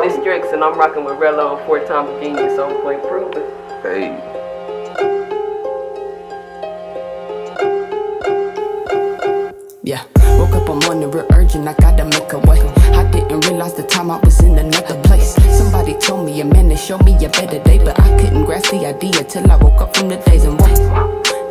Yo, this Dricks, and I'm rocking with Rello and 4 times Genius on Point Proven. Hey. Yeah, woke up one morning real urgent, I gotta make a way. I didn't realize the time I was in another place. Somebody told me a man to show me a better day, but I couldn't grasp the idea till I woke up from the days and woke.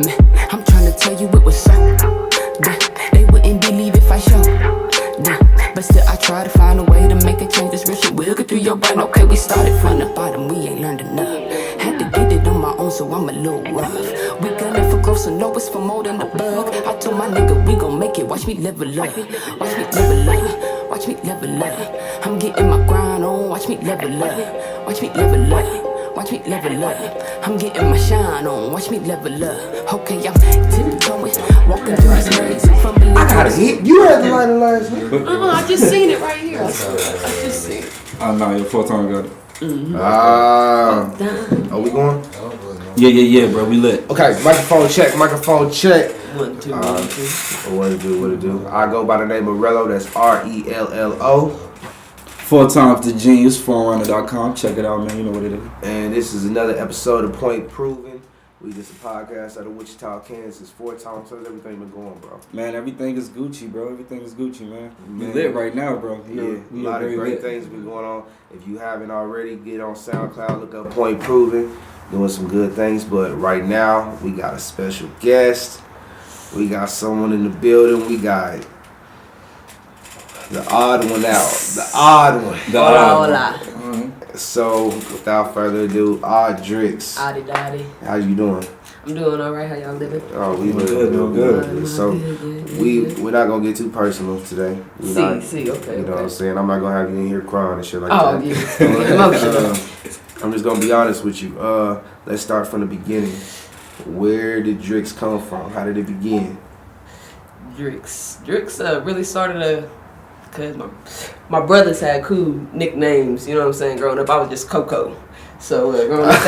Man, I'm trying to tell you it was so. They wouldn't believe if I showed. But still I try to find a way to make a change. This real shit will get through your brain. Okay, we started from the bottom, we ain't learned enough. Had to get it on my own, so I'm a little rough. We gunning for growth, so know it's for more than the bug. I told my nigga we gon' make it, watch me level up. Watch me level up, watch me level up. I'm getting my grind on, watch me level up. Watch me level up, watch me level up. I'm getting my shine on, watch me level up. Okay, I'm tiptoeing, walking through this maze. I gotta hit. You had the line last night. I just seen it right here. I just seen it. Oh no, your 4 times got it. Are we going? Yeah, bro, we lit. Okay, microphone check. 1, 2, 1, 2. What it do? I go by the name of Rello. That's Rello. 4 times the Genius, forerunner.com. Check it out, man. You know what it is. And this is another episode of Point Proven. We just a podcast out of Wichita, Kansas. 4 times. How's everything been going, bro? Man, everything is Gucci, bro. Everything is Gucci, man. We Man. lit right now, bro. Yeah, a lot of great things been going on. If you haven't already, get on SoundCloud, look up Point Proven, doing some good things. But right now, we got a special guest. We got someone in the building. We got the odd one out. The odd one. Hola. So, without further ado, Dricks. Addy daddy. How you doing? I'm doing alright. How y'all living? Oh, we doing good. So, we're not gonna get too personal today. Okay. You know what I'm saying? I'm not gonna have you in here crying and shit like Oh, that. yeah. Emotional. I'm just gonna be honest with you. Let's start from the beginning. Where did Dricks come from? How did it begin? Dricks really started because my brothers had cool nicknames, you know what I'm saying? Growing up, I was just Coco. So growing up,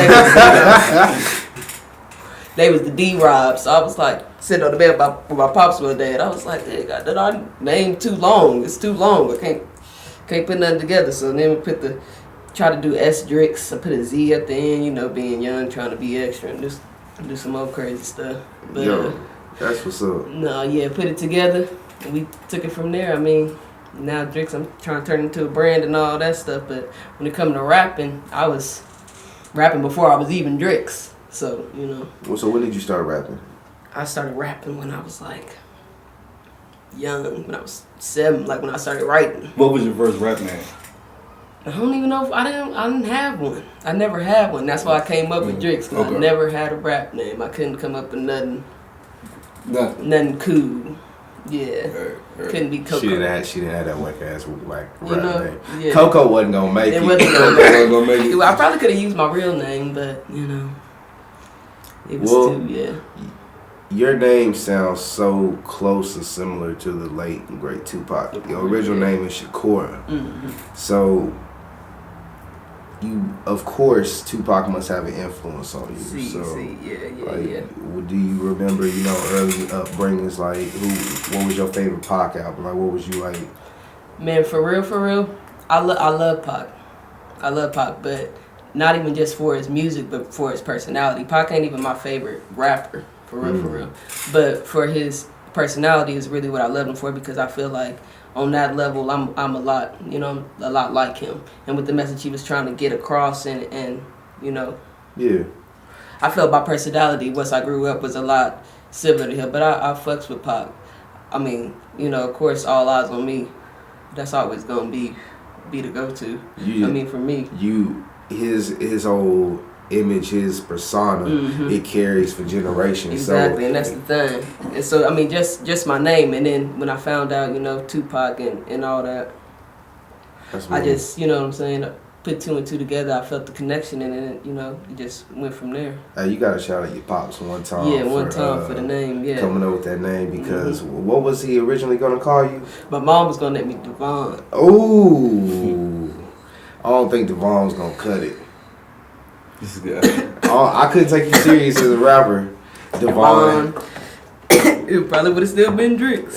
they was the D-Rob. So I was like sitting on the bed with my pops one day, and I was like, hey, God, our name too long. It's too long. I can't put nothing together. So then we try to do S Dricks. I put a Z at the end, you know, being young, trying to be extra and just do some more crazy stuff. But Yo, that's what's up. Put it together, and we took it from there. I mean, now Dricks, I'm trying to turn into a brand and all that stuff, but when it comes to rapping, I was rapping before I was even Dricks. So, you know. Well, so when did you start rapping? I started rapping when I was like young, when I was 7, like when I started writing. What was your first rap name? I don't even know if I didn't have one. I never had one. That's why I came up with Dricks, because I never had a rap name. I couldn't come up with nothing cool. Yeah. Couldn't be Coco. She didn't have that whack ass rap name. Yeah. Coco wasn't gonna make it. It wasn't gonna make it. I probably could have used my real name, but you know, it was Your name sounds so close and similar to the late and great Tupac. Your original name is Shakur. Mm-hmm. So, of course, Tupac must have an influence on you. Do you remember, early upbringings? Like, what was your favorite Pac album? Like, what was you like? Man, for real, I love Pac. I love Pac, but not even just for his music, but for his personality. Pac ain't even my favorite rapper, for real. But for his personality is really what I love him for, because I feel like on that level, I'm a lot like him. And with the message he was trying to get across and Yeah. I felt my personality, once I grew up, was a lot similar to him. But I fucks with Pac. I mean, of course, all eyes on me. That's always gonna be the go-to. For me. His whole image, his persona, it carries for generations. Exactly, and that's the thing. And so, just my name, and then when I found out, Tupac and all that, I just, you know what I'm saying, put 2 and 2 together. I felt the connection, and then, it just went from there. You got to shout out your pops one time. Yeah, one time for the name, yeah. Coming up with that name, because what was he originally going to call you? My mom was going to let me Devon. Ooh. I don't think Devon was going to cut it. This is good. I couldn't take you serious as a rapper. Devon. It probably would have still been Dricks.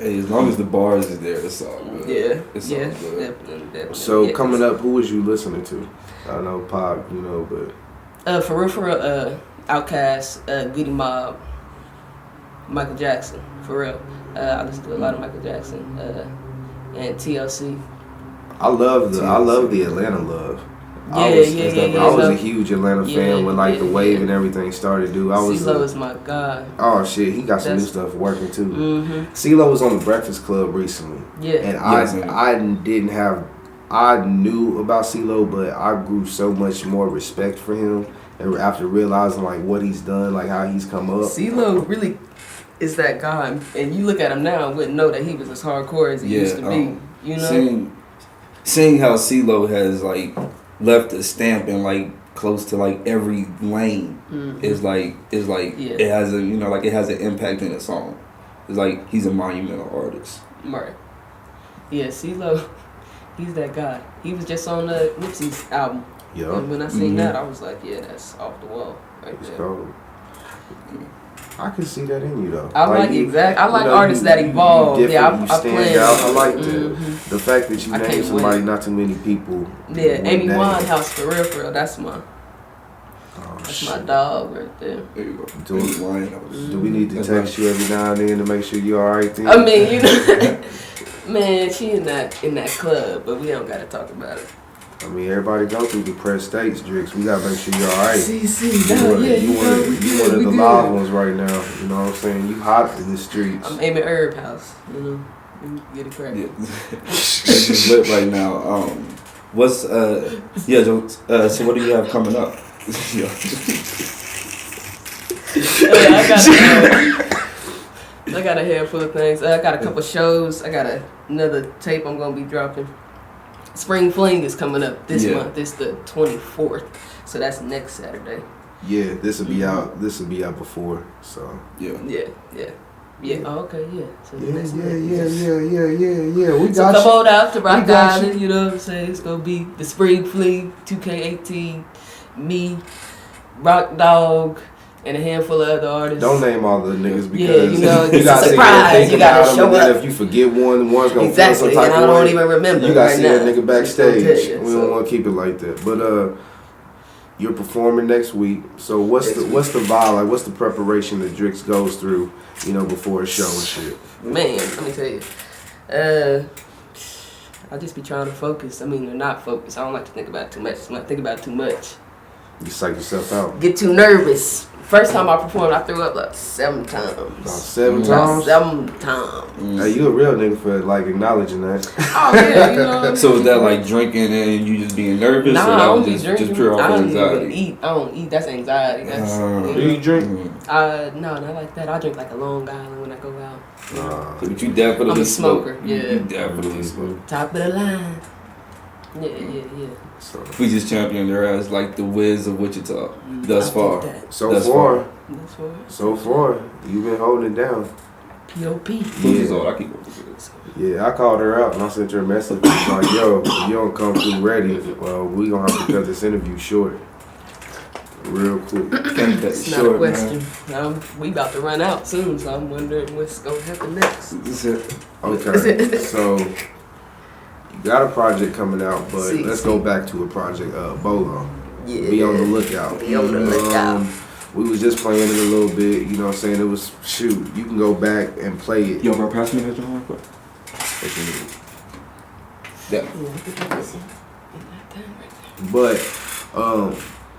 Hey, as long as the bars is there, it's all good. Yeah, It's yeah, all good. definitely. So yeah, coming up, who was you listening to? I know Pop, you know, but for real, Outkast, Goody Mob, Michael Jackson, for real. I listen to a lot of Michael Jackson, and TLC. I love the Atlanta love. Yeah, I was yeah. a huge Atlanta fan when like the wave and everything started. Dude, I was. CeeLo is my god. Oh shit, he got some new stuff working too. Mm-hmm. CeeLo was on the Breakfast Club recently. Yeah. And I knew about CeeLo, but I grew so much more respect for him, and after realizing like what he's done, like how he's come up. CeeLo really is that guy, and you look at him now and wouldn't know that he was as hardcore as he used to be. You know, seeing how CeeLo has like left a stamp in like close to like every lane is like Yeah. it has a it has an impact in a song. It's like he's a monumental artist. Right. Yeah, CeeLo, he's that guy. He was just on Nipsey's album. Yeah. And when I seen that, I was like, yeah, that's off the wall right It's there. cold. I can see that in you though. I like artists that evolve. You Yeah, you I stand plan. out. I like that. Mhm. The fact that you I name can't somebody wait. not too many people. Yeah, Amy name. Winehouse, for real. That's my Oh, my shit. dog right there. There you go. Do we need to text you every now and then to make sure you're alright then? I mean, you know, man, she in that club, but we don't gotta talk about it. I mean, everybody go through depressed states, Dricks. We gotta make sure you're alright. You one of the live ones right now. You know what I'm saying? You hot in the streets. I'm Amy Herb House, you know. You get it correct. Yeah. It's just lit right now. What's so what do you have coming up? I got a handful of things. I got a couple shows. I got another tape I'm gonna be dropping. Spring Fling is coming up this month. It's the 24th, so that's next Saturday. Yeah, this will be out. This will be out before. So Yeah. Oh, okay, yeah. So yeah. We So got come you. on out to Rock We got you. Island, you know what I'm saying? It's gonna be the Spring Fling, 2K18, me, Rock Dog, and a handful of other artists. Don't name all the niggas because you know, it's gotta a sit there and surprise. think You gotta about them, show and then up. if you forget one's gonna Exactly, feel some and type I of don't way. even remember You gotta right see now. that nigga Just backstage. gonna tell you, We don't want to keep it like that. But you're performing next week. So what's the vibe? Like, what's the preparation that Dricks goes through? You know, before a show and shit. Man, let me tell you. I just be trying to focus. I mean, or not focus. I don't like to think about it too much. I think about it too much. You psych yourself out. Get too nervous. First time I performed, I threw up like 7 times. About 7 About times. 7 times. Hey, you a real nigga for like acknowledging that. Oh yeah, you know. So is that like drinking and you just being nervous, Nah, or I that don't was be just drinking. pure I off don't even anxiety? eat. I don't eat. That's anxiety. That's Do you drink? no, not like that. I drink like a Long Island when I go out. But you definitely I'm a smoke. smoker, yeah. You definitely smoke. Top of the line. Yeah. So, We just championed their ass like the Wiz of Wichita thus I far. think that. so That's far, That's what. so far, you've been holding it down. P.O.P. Who's old? I keep going to this. Yeah, I called her out and I sent her a message like, yo, if you don't come through ready, well, we gonna have to cut this interview short. Real quick. It's not a question. We about to run out soon, so I'm wondering what's gonna happen next. Okay, so you got a project coming out, but See. let's go back to a project, Bolo. Yeah. Be on the lookout. Be on the lookout. We was just playing it a little bit, you know what I'm saying? It was, shoot, you can go back and play it. Yo, bro, pass me that joint real quick. if you need. Yeah. But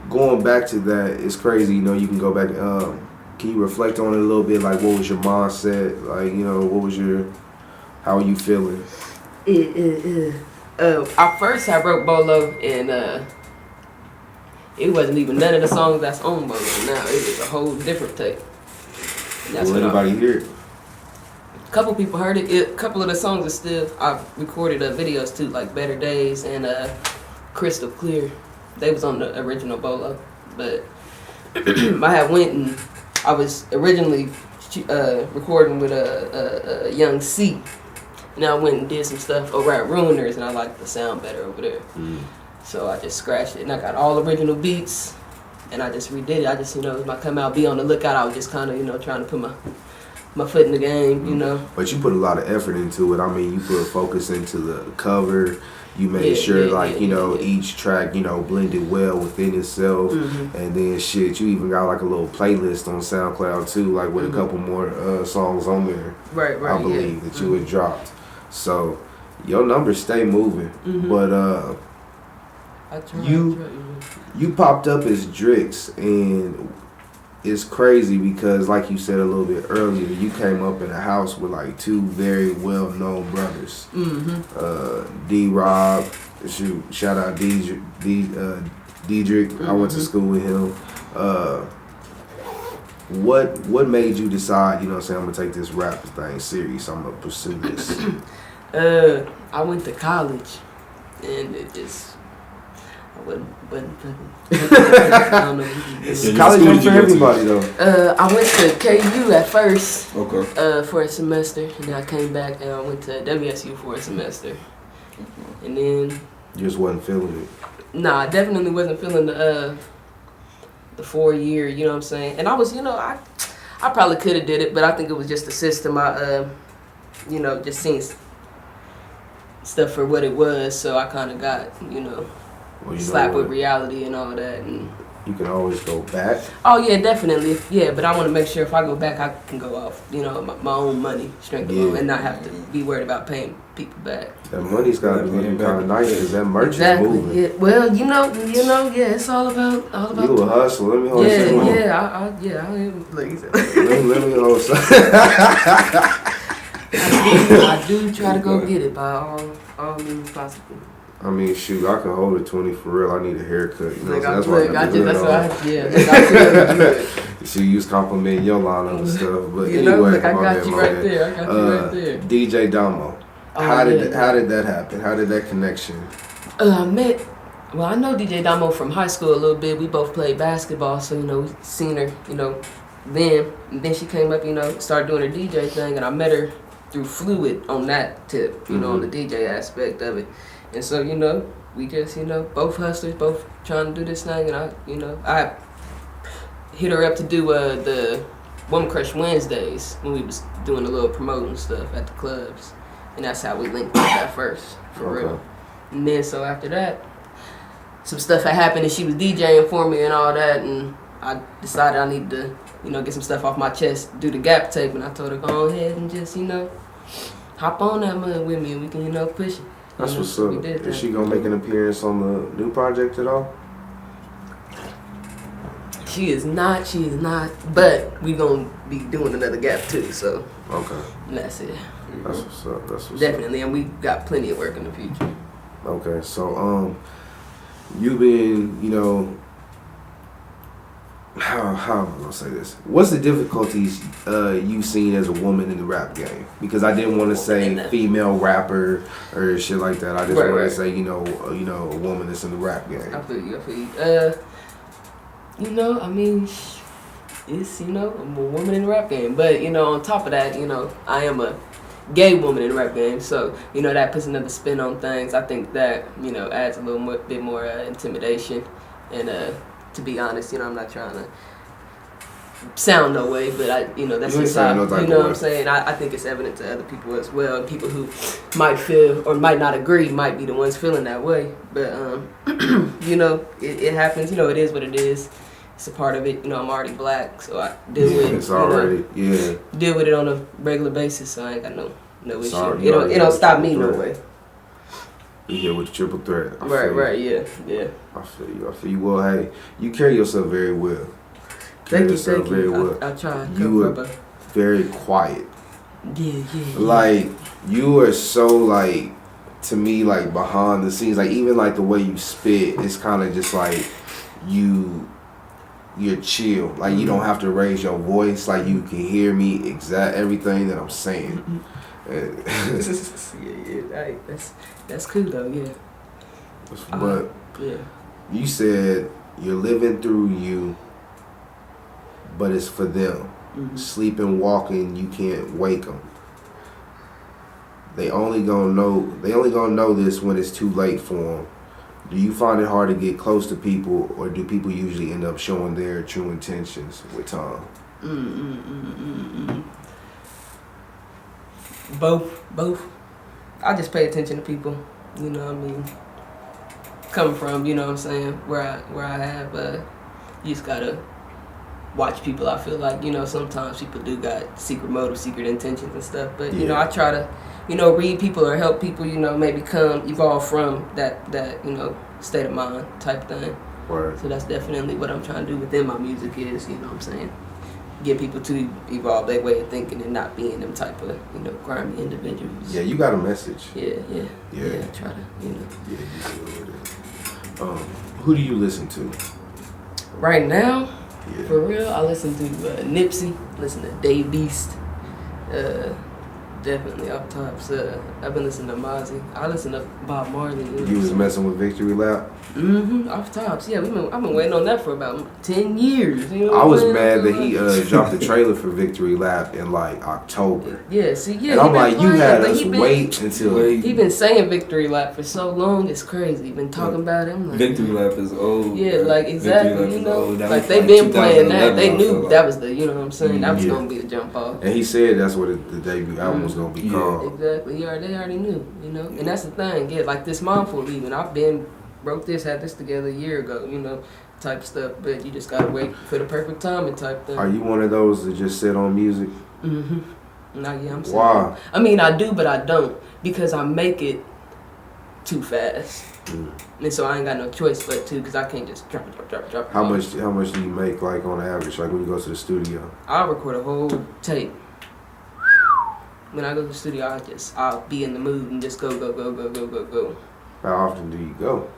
going back to that, it's crazy. You know, you can go back. Can you reflect on it a little bit? Like, what was your mindset? Like, you know, what was how are you feeling? At first, I wrote Bolo, and it wasn't even none of the songs that's on Bolo. Now it was a whole different take. And that's Will when anybody hear it? a couple people heard it. A couple of the songs are still. I've recorded videos too, like Better Days and Crystal Clear. They was on the original Bolo, but I had went and I was originally recording with a Young C. And I went and did some stuff over at Ruiners, and I liked the sound better over there. So I just scratched it, and I got all original beats, and I just redid it. I just, when I come out, be on the lookout. I was just kind of, trying to put my foot in the game, you know. But you put a lot of effort into it. I mean, you put focus into the cover. You made sure, each track, blended well within itself. And then, shit, you even got, like, a little playlist on SoundCloud, too, like, with a couple more songs on there. Right, I believe that you had dropped. So, your numbers stay moving. But, you popped up as Dricks, and it's crazy because, like you said a little bit earlier, you came up in a house with like two very well-known brothers. D-Rob, shout out Dricks. I went to school with him. What made you decide, I'm gonna take this rap thing serious, I'm gonna pursue this? I went to college, and it just, I wasn't I don't know. College ain't for everybody though. I went to KU at first. Okay. For a semester, and then I came back and I went to WSU for a semester, and then You just wasn't feeling it. nah, I definitely wasn't feeling the 4 year. You know what I'm saying? And I was, I probably could have did it, but I think it was just the system. I just seen stuff for what it was, so I kind of got slapped with reality and all that. And you can always go back. oh yeah, definitely, yeah. But I want to make sure if I go back, I can go off, my own money, strength alone, and not have to be worried about paying people back. That money's got to be looking kind of nice because that merch is moving. Yeah. Well, yeah. It's all about. You a hustle. Let me hold something. I am. Like you said. let me hold something. I do try to go get it by all means possible. I mean, shoot, I can hold a 20 for real. I need a haircut. That's why I do it. See, you was complimenting your lineup and stuff, but anyway, I got you right there. DJ Damo. How did that happen? How did that connection? I know DJ Damo from high school a little bit. We both played basketball, so we seen her, then. And then she came up, started doing her DJ thing, and I met her through Fluid on that tip, on the DJ aspect of it. And so, we just, both hustlers, both trying to do this thing. And I hit her up to do the Woman Crush Wednesdays when we was doing a little promoting stuff at the clubs. And that's how we linked up at first, for real. And then, so after that, some stuff had happened and she was DJing for me and all that. And I decided I needed to, get some stuff off my chest, do the Gap tape. And I told her, go ahead and just, hop on that mud with me and we can, push it. That's what's up. Is she gonna make an appearance on the new project at all? She is not. But we gonna be doing another Gap too. So okay, that's it. That's what's up. Definitely, and we got plenty of work in the future. Okay, so you been how am I gonna say this? What's the difficulties you've seen as a woman in the rap game? Because I didn't want to say female rapper or shit like that. I just want to say a woman that's in the rap game. I feel you. I mean, it's I'm a woman in the rap game, but on top of that, I am a gay woman in the rap game, so that puts another spin on things. I think that adds a little bit more intimidation and to be honest, I'm not trying to sound no way, but that's just how, what I'm saying. I think it's evident to other people as well, and people who might feel or might not agree might be the ones feeling that way. But it happens. It is what it is. It's a part of it. I'm already black, so I deal with it. It's already deal with it on a regular basis. So I ain't got no issue. It don't stop me no way. You here with the triple threat. Right, yeah. I feel you. Well, hey, you carry yourself very well. Thank you. Very well. I try. You were very quiet. Yeah. Like, you are so, like, to me, like, behind the scenes. Like, even, like, the way you spit, it's kind of just, like, you're chill. Like, you don't have to raise your voice. Like, you can hear me everything that I'm saying. Yeah. That's cool though. Yeah. But you said you're living through you, but it's for them. Sleeping, walking, you can't wake them. They only gonna know this when it's too late for them. Do you find it hard to get close to people, or do people usually end up showing their true intentions with time? Both. I just pay attention to people. You know what I mean? Coming from, you know what I'm saying, where I have, you just gotta watch people. I feel like, you know, sometimes people do got secret motives, secret intentions and stuff. But, you know, I try to, you know, read people or help people, you know, maybe evolve from that, you know, state of mind type thing. Right. So that's definitely what I'm trying to do within my music is, you know what I'm saying, get people to evolve their way of thinking and not being them type of, you know, grimy individuals. Yeah, you got a message. Yeah. Try to, you know. Yeah, you do it. Who do you listen to? Right now, Yeah. for real, I listen to Nipsey, listen to Dave Beast, definitely off tops. I've been listening to Mozzie. I listen to Bob Marley. You was messing with Victory Lap? Off tops. Yeah, I've been waiting on that for about 10 years. You know I was what mad that saying? he dropped the trailer for Victory Lap in like October. Yeah, see, yeah. And I'm he been like, you playing, had but us he been- wait until. He been saying Victory Lap for so long, it's crazy. He been talking about it. I'm like, Victory Lap is old. yeah, bro. like Victory Lap exactly, you is know, old. That like was they been playing that. 2011, They I knew feel that like. was the, you know what I'm saying. That was Yeah. gonna be the jump off. And he said that's what the debut album was gonna be Yeah. called. Exactly. They already knew, you know. And that's the thing. Yeah, like this Mindful even. Wrote this, had this together a year ago, you know, type stuff. But you just gotta wait for the perfect timing type thing. Are you one of those that just sit on music? Nah, yeah, I'm saying. Why? I mean, I do, but I don't because I make it too fast, and so I ain't got no choice but to because I can't just drop. How much do you make like on average? Like when you go to the studio? I'll record a whole tape. When I go to the studio, I'll be in the mood and just go. How often do you go?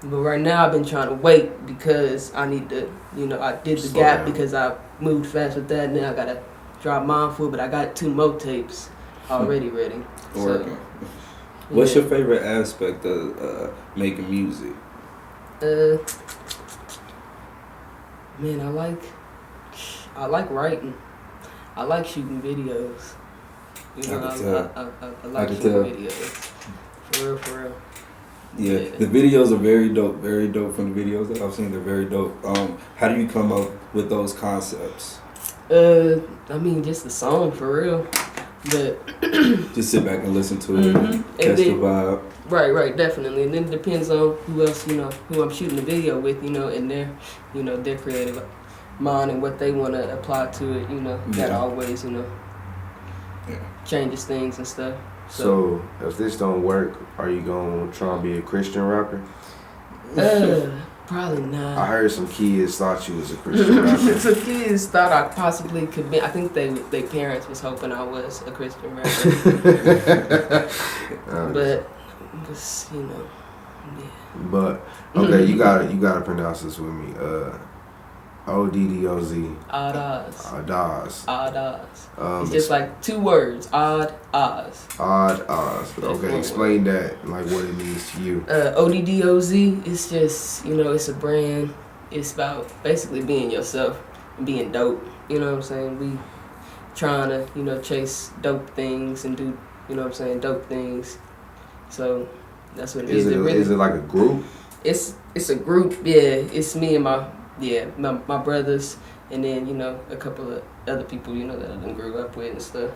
But right now, I've been trying to wait because I need to, you know, I did the Slow gap down. because I moved fast with that, and then I gotta drop Mindful, but I got 2 more tapes already ready. Working. So, What's yeah. your favorite aspect of making music? Man, I like writing. I like shooting videos. You know, I can tell. I like can shooting tell. videos. For real. Yeah, Yeah. the videos are very dope from the videos that I've seen. They're very dope. How do you come up with those concepts? I mean, just the song for real. But Just sit back and listen to it, Mhm. catch And the then- vibe. right, definitely. And then it depends on who else, you know, who I'm shooting the video with, you know, and their creative mind and what they want to apply to it, you know. That Yeah. always, you know, Yeah. changes things and stuff. So if this don't work, are you gonna try and be a Christian rapper? Probably not. I heard some kids thought you was a Christian rapper. Some kids thought I possibly could be. I think their parents was hoping I was a Christian rapper, but just, you know, yeah. But okay, you gotta pronounce this with me. ODDOZ. Odd Oz. Daz. Odd Oz. Um, It's just like 2 words. Odd Oz. Odd Oz. Okay, explain that, like what it means to you. ODDOZ. It's just, you know, it's a brand. It's about basically being yourself, and being dope. You know what I'm saying? We trying to, you know, chase dope things and do, you know what I'm saying, dope things. So that's what it is. Is it like a group? It's a group, yeah. It's me and my brothers, and then, you know, a couple of other people, you know, that I done grew up with and stuff.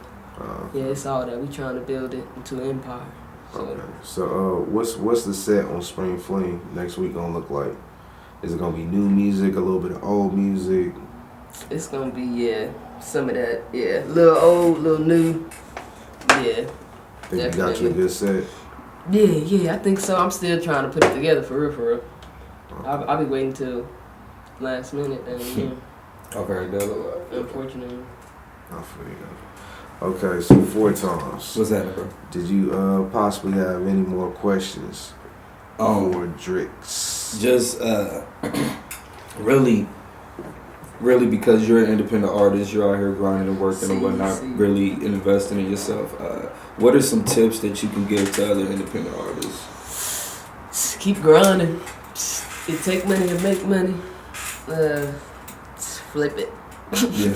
Yeah, it's all that. We trying to build it into an empire. So Okay. So what's the set on Spring Fling next week gonna look like? Is it gonna be new music, a little bit of old music? it's gonna be, some of that, little old, little new, Think you got you a Definitely. good set? yeah. I think so. I'm still trying to put it together for real. I'll be waiting till last minute, and Okay, unfortunately. I feel you. Okay, so 4 times. what's that, bro? Did you possibly have any more questions for Dricks? Just really because you're an independent artist, you're out here grinding and working and whatnot, See. really investing in yourself. What are some tips that you can give to other independent artists? Just keep grinding. It take money to make money. Just flip it. Yeah,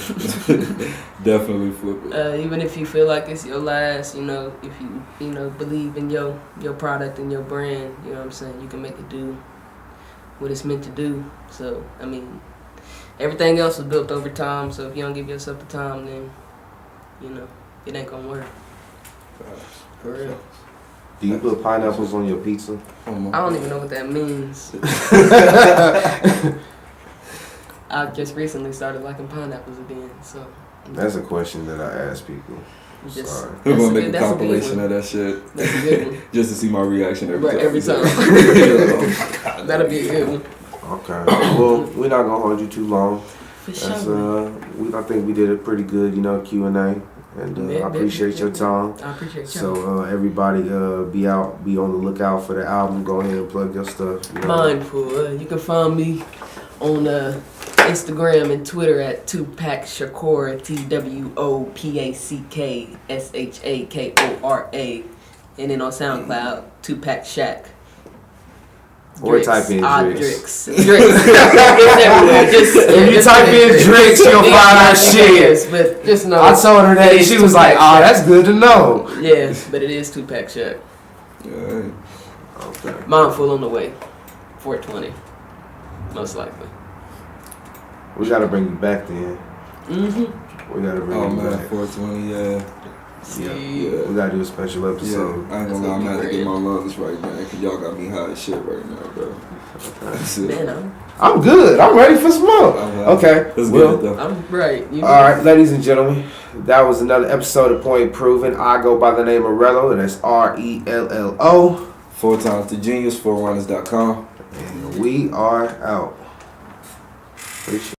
definitely flip it. Even if you feel like it's your last, you know, if you know, believe in your product and your brand, you know what I'm saying, you can make it do what it's meant to do. So, I mean, everything else was built over time, so if you don't give yourself the time, then, you know, it ain't gonna work. For real. Do you put pineapples on your pizza? I don't even know what that means. I just recently started liking pineapples again, so. That's a question that I ask people. Sorry. We're gonna make a compilation of that shit. That's a good one. Just to see my reaction every time. Every time. Oh my God. That'll be a good one. Okay. Well, we're not gonna hold you too long. For That's, sure. I think we did a pretty good, Q&A, and I appreciate your time. I appreciate you. So everybody, be on the lookout for the album. Go ahead and plug your stuff. Mindful. You can find me on Instagram and Twitter at Tupac Shakur, TWOPACKSHAKORA, and then on SoundCloud, Tupac Shack. Or type in Dricks. Dricks. It's everywhere. If you type in Dricks, you'll find our shit. But just know. I told her that, and she was like, "Oh, that's good to know." Yeah, but it is Tupac Shack. Yeah. Okay. Mindful on the way. 420. Most likely. We gotta bring you back then. Mm-hmm. We gotta bring Oh you man, back. 420, yeah. Yeah. We gotta do a special episode. Yeah, I ain't gonna lie, I'm gonna have to get my lungs right now, cause y'all got me high as shit right now, bro. That's it. Man, I'm good. I'm ready for smoke. Okay. Let's Well, get it though. I'm right. all right, ladies and gentlemen, that was another episode of Point Proven. I go by the name of Rello, and that's RELLO. 4 times the genius, 4runners.com. And we are out. Appreciate it.